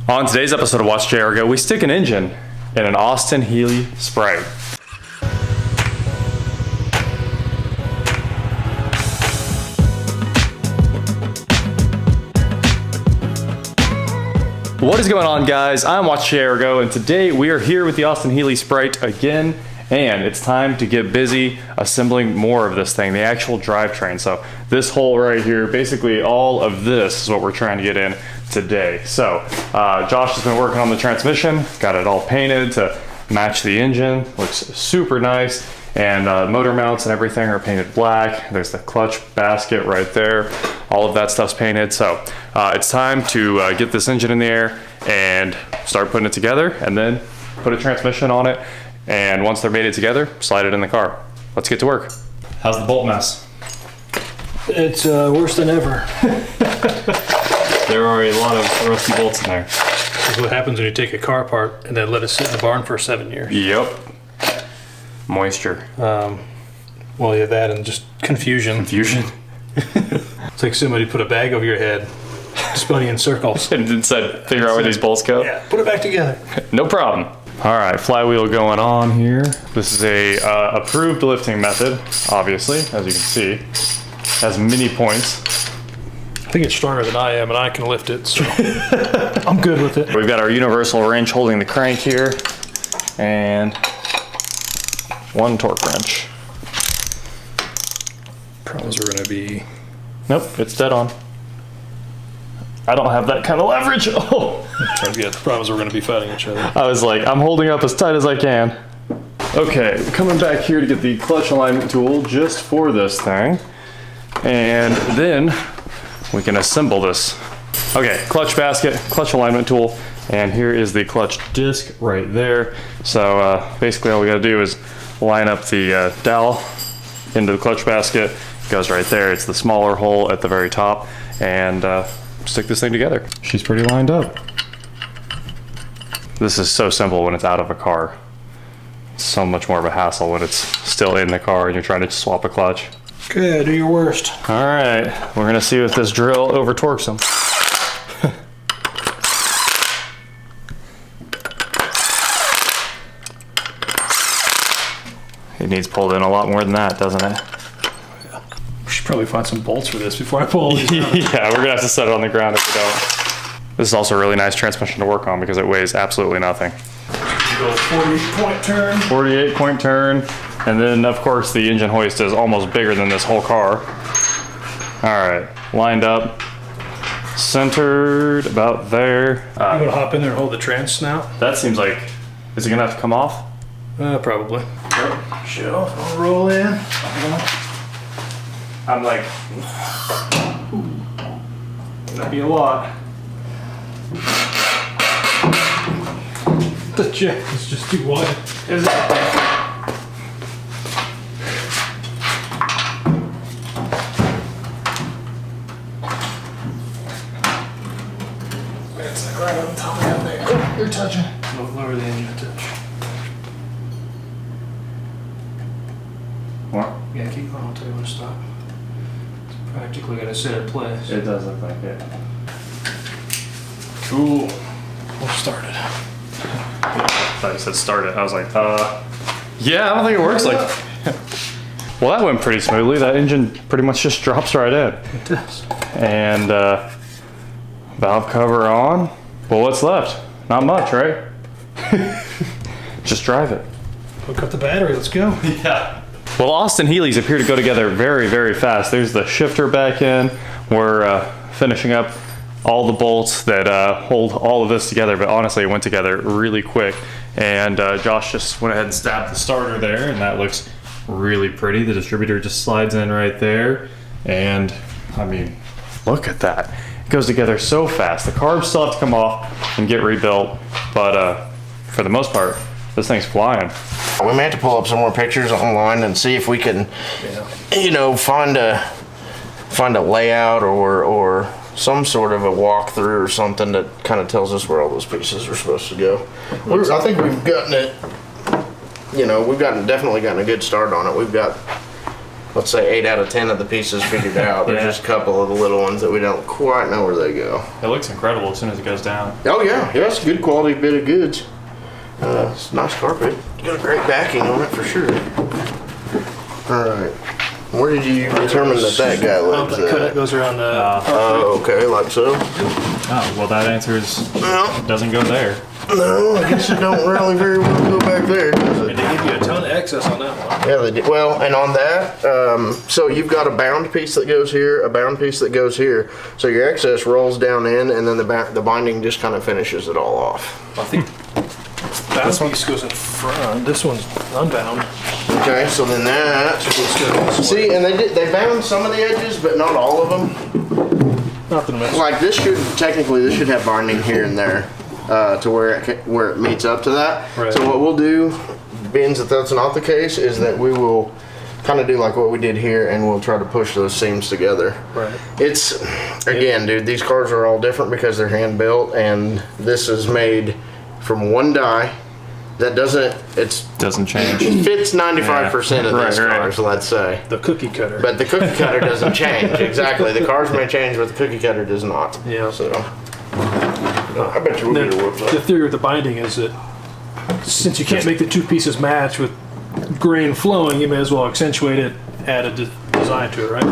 On today's episode of Watch JR Go, we stick an engine in an Austin Healey Sprite. What is going on, guys? I'm Watch JR Go, and today we are here with the Austin Healey Sprite again, and it's time to get busy assembling more of this thing, the actual drivetrain. So this hole right here, basically all of this is what we're trying to get in today. So Josh has been working on the transmission, got it all painted to match the engine, looks super nice, and motor mounts and everything are painted black. There's the clutch basket right there, all of that stuff's painted. So it's time to get this engine in the air and start putting it together, and then put a transmission on it, and once they're mated together, slide it in the car. Let's get to work. How's the bolt mess? It's worse than ever. There are a lot of rusty bolts in there. This is what happens when you take a car apart and then let it sit in the barn for 7 years. Yep. Moisture. Well, yeah, that and just confusion. Confusion. It's like somebody put a bag over your head, spun you in circles. And then said, figure out where these bolts go? Yeah, put it back together. No problem. All right, flywheel going on here. This is a approved lifting method, obviously, as you can see. Has many points. I think it's stronger than I am, and I can lift it, so I'm good with it. We've got our universal wrench holding the crank here, and one torque wrench. Problems are going to be... Nope, it's dead on. I don't have that kind of leverage. Oh. Yeah, the problems are going to be fighting each other. I was like, I'm holding up as tight as I can. Okay, coming back here to get the clutch alignment tool just for this thing. And then we can assemble this. Okay, clutch basket, clutch alignment tool, and here is the clutch disc right there. So basically all we gotta do is line up the dowel into the clutch basket. It goes right there. It's the smaller hole at the very top, and stick this thing together. She's pretty lined up. This is so simple when it's out of a car. It's so much more of a hassle when it's still in the car and you're trying to swap a clutch. Good, do your worst. All right, we're gonna see if this drill over torques them. It needs pulled in a lot more than that, doesn't it? Yeah. We should probably find some bolts for this before I pull all these out. Yeah, we're gonna have to set it on the ground if we don't. This is also a really nice transmission to work on because it weighs absolutely nothing. You go 48-point turn. 48-point turn. And then, of course, the engine hoist is almost bigger than this whole car. All right, lined up, centered about there. You want to hop in there and hold the trans snout? That seems like, is it gonna have to come off? Probably. Oh, shit, I'll roll in. I'm like, that'd be a lot. The jack is just too wide. Is it? It's like right on top of that there. Oh, you're touching. Lower the engine a touch. What? Yeah, keep on. I'll tell you when to stop. It's practically going to set in place. It does look like it. Cool. We'll start it. I thought you said start it. I was like, yeah, I don't think it works like. Well, that went pretty smoothly. That engine pretty much just drops right in. It does. And valve cover on. Well, what's left? Not much, right? Just drive it. Hook up the battery. Let's go. Yeah. Well, Austin Healey's appear to go together very, very fast. There's the shifter back in. We're finishing up all the bolts that hold all of this together, but honestly, it went together really quick. And Josh just went ahead and stabbed the starter there, and that looks really pretty. The distributor just slides in right there. And I mean, look at that. It goes together so fast. The carbs still have to come off and get rebuilt, but for the most part, this thing's flying. We may have to pull up some more pictures online and see if we can, you know, find a layout or some sort of a walkthrough or something that kind of tells us where all those pieces are supposed to go. I think we've gotten it, you know, definitely gotten a good start on it. We've got let's say 8 out of 10 of the pieces figured out. There's just a couple of the little ones that we don't quite know where they go. It looks incredible as soon as it goes down. Oh yeah, it's a good quality bit of goods. It's a nice carpet. You got a great backing on it for sure. All right. Where did you determine that guy lives The cut at? goes around the. Oh, okay, like so. Oh, well, that answers Well, doesn't go there. no, I guess it don't really very well go back there, does And it? they give you a ton of excess on that one. Yeah, they do. Well, and on that, so you've got a bound piece that goes here, a bound piece that goes here. So your excess rolls down in, and then the binding just kind of finishes it all off. I think that piece goes in front. This one's unbound. Okay, so then that. See, and they bound some of the edges, but not all of them. Nothing missing. Like this should have binding here and there to where it meets up to that. Right. So what we'll do, being that that's not the case, is that we will kind of do like what we did here, and we'll try to push those seams together. Right. It's again, dude, these cars are all different because they're hand built, and this is made from one die. That doesn't change. Fits 95% of these cars, let's say. The cookie cutter. But the cookie cutter doesn't change. Exactly. The cars may change, but the cookie cutter does not. Yeah. So, I bet you we'll get a whoop The theory with the binding is that since you can't make the two pieces match with grain flowing, you may as well accentuate it, add a design to it, right?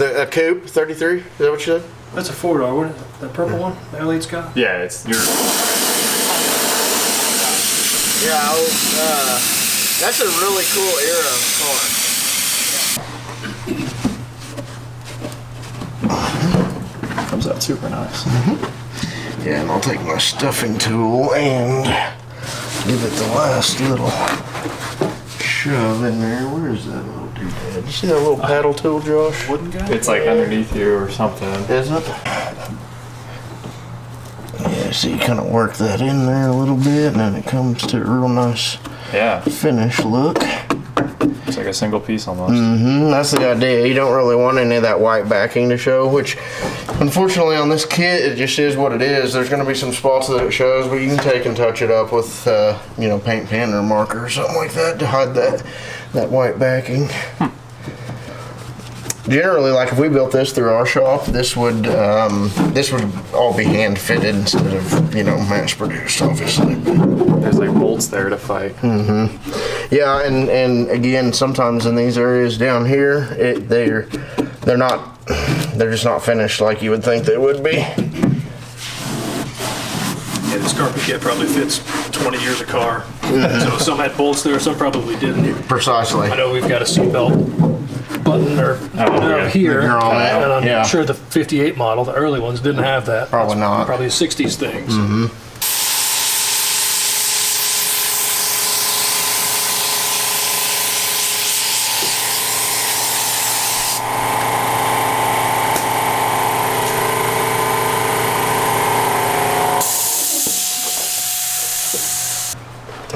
A coupe, 33? Is that what you said? That's a 4-door. What is it? That purple one? The L8's got? Yeah, it's your. Yeah, that's a really cool era of car. Comes out super nice. Yeah, and I'll take my stuffing tool and give it the last little shove in there. Where is that little doodad? You see that little paddle tool, Josh? Wooden guy? It's like underneath you or something. Isn't it? Yeah, so you kind of work that in there a little bit, and then it comes to a real nice Yeah, finish look. it's like a single piece almost. That's the idea. You don't really want any of that white backing to show, which unfortunately on this kit it just is what it is. There's going to be some spots that it shows, but you can take and touch it up with paint pen or marker or something like that to hide that white backing. Generally, like if we built this through our shop, this would all be hand fitted instead of mass produced, obviously. There's like bolts there to fight. Yeah, and again, sometimes in these areas down here, they're just not finished like you would think they would be. Yeah, this carpet kit probably fits 20 years of car. So some had bolts there, some probably didn't. Precisely. I know we've got a seatbelt button here, The Grom, and I'm yeah. sure the 58 model, the early ones, didn't have that. Probably not. Probably a 60s thing.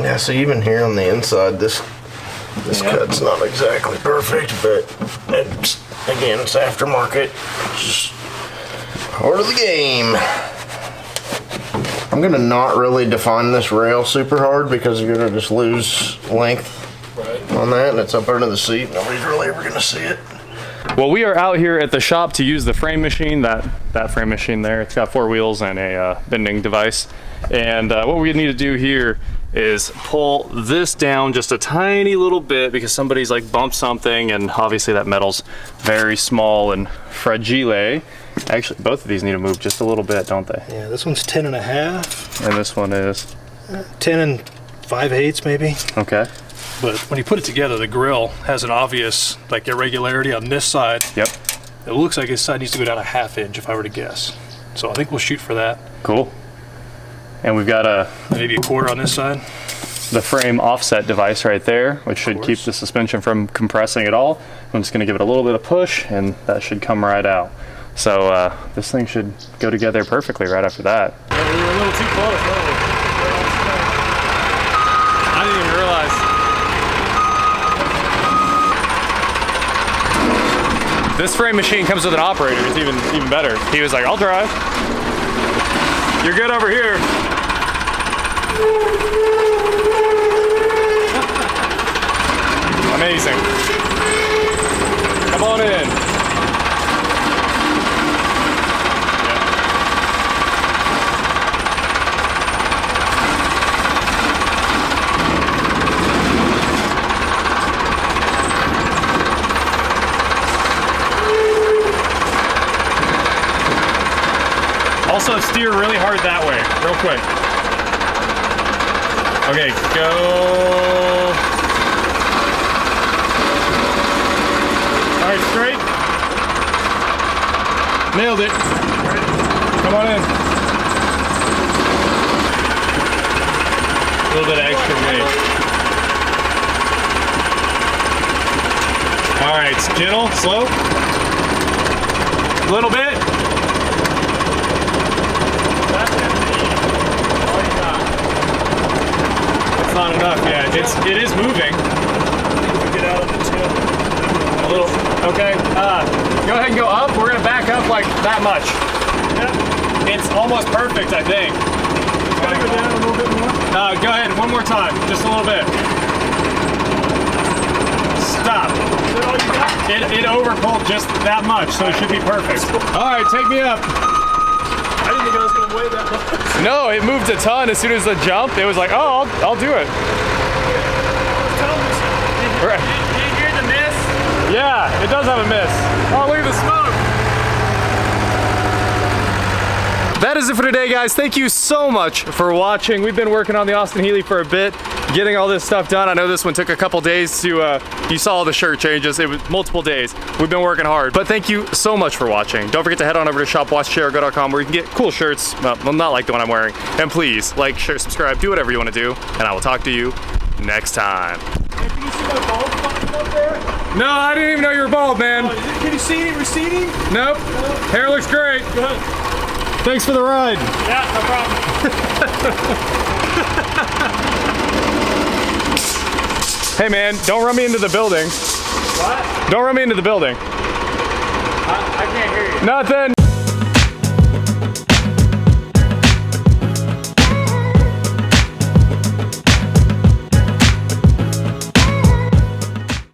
Yeah, so even here on the inside, this cut's not exactly perfect, but it's aftermarket. It's just part of the game. I'm gonna not really define this rail super hard because you're gonna just lose length on that, and it's up under the seat. Nobody's really ever gonna see it. Well, we are out here at the shop to use the frame machine, that frame machine there. It's got 4 wheels and a bending device. And what we need to do here is pull this down just a tiny little bit because somebody's like bumped something, and obviously that metal's very small and fragile. Actually, both of these need to move just a little bit, don't they? Yeah, this one's 10 and a half. And this one is 10 and 5/8 maybe. okay. But when you put it together, the grill has an obvious like irregularity on this side. Yep. It looks like this side needs to go down a 1/2 inch if I were to guess. So I think we'll shoot for that. Cool. And we've got Maybe a 1/4 on this side. the frame offset device right there, which should keep the suspension from compressing at all. I'm just gonna give it a little bit of push, and that should come right out. So this thing should go together perfectly right after that. Yeah, we were a little too close, weren't we? I didn't even realize. This frame machine comes with an operator. It's even better. He was like, I'll drive. You're good over here. Amazing. Come on in. Also steer really hard that way, real quick. Okay, go. All right, straight. Nailed it. Come on in. A little bit of extra weight. All right, gentle, slow. A little bit. Not enough, yeah. It is moving. Get out of the tail. A little. Okay. Go ahead and go up. We're gonna back up like that much. Yeah. It's almost perfect, I think. Gotta go down a little bit more. Go ahead. One more time. Just a little bit. Stop. Is that all you got? It overpulled just that much, so it should be perfect. All right, take me up. I didn't think I was gonna weigh that much. No, it moved a ton as soon as the jump. It was like, oh, I'll do it. Right. Did you hear the miss? Yeah, it does have a miss. Oh, look at the smoke. That is it for today, guys. Thank you so much for watching. We've been working on the Austin Healey for a bit, getting all this stuff done. I know this one took a couple days to, you saw all the shirt changes. It was multiple days. We've been working hard, but thank you so much for watching. Don't forget to head on over to shopwatchchairgo.com where you can get cool shirts. Well, not like the one I'm wearing. And please, like, share, subscribe, do whatever you want to do, and I will talk to you next time. Hey, can you see my bald fucking up there? No, I didn't even know you were bald, man. Oh, can you see it receding? Nope. Hair looks great. Good. Thanks for the ride. Yeah, no problem. Hey man, don't run me into the building. What? Don't run me into the building. I can't hear you. Nothing.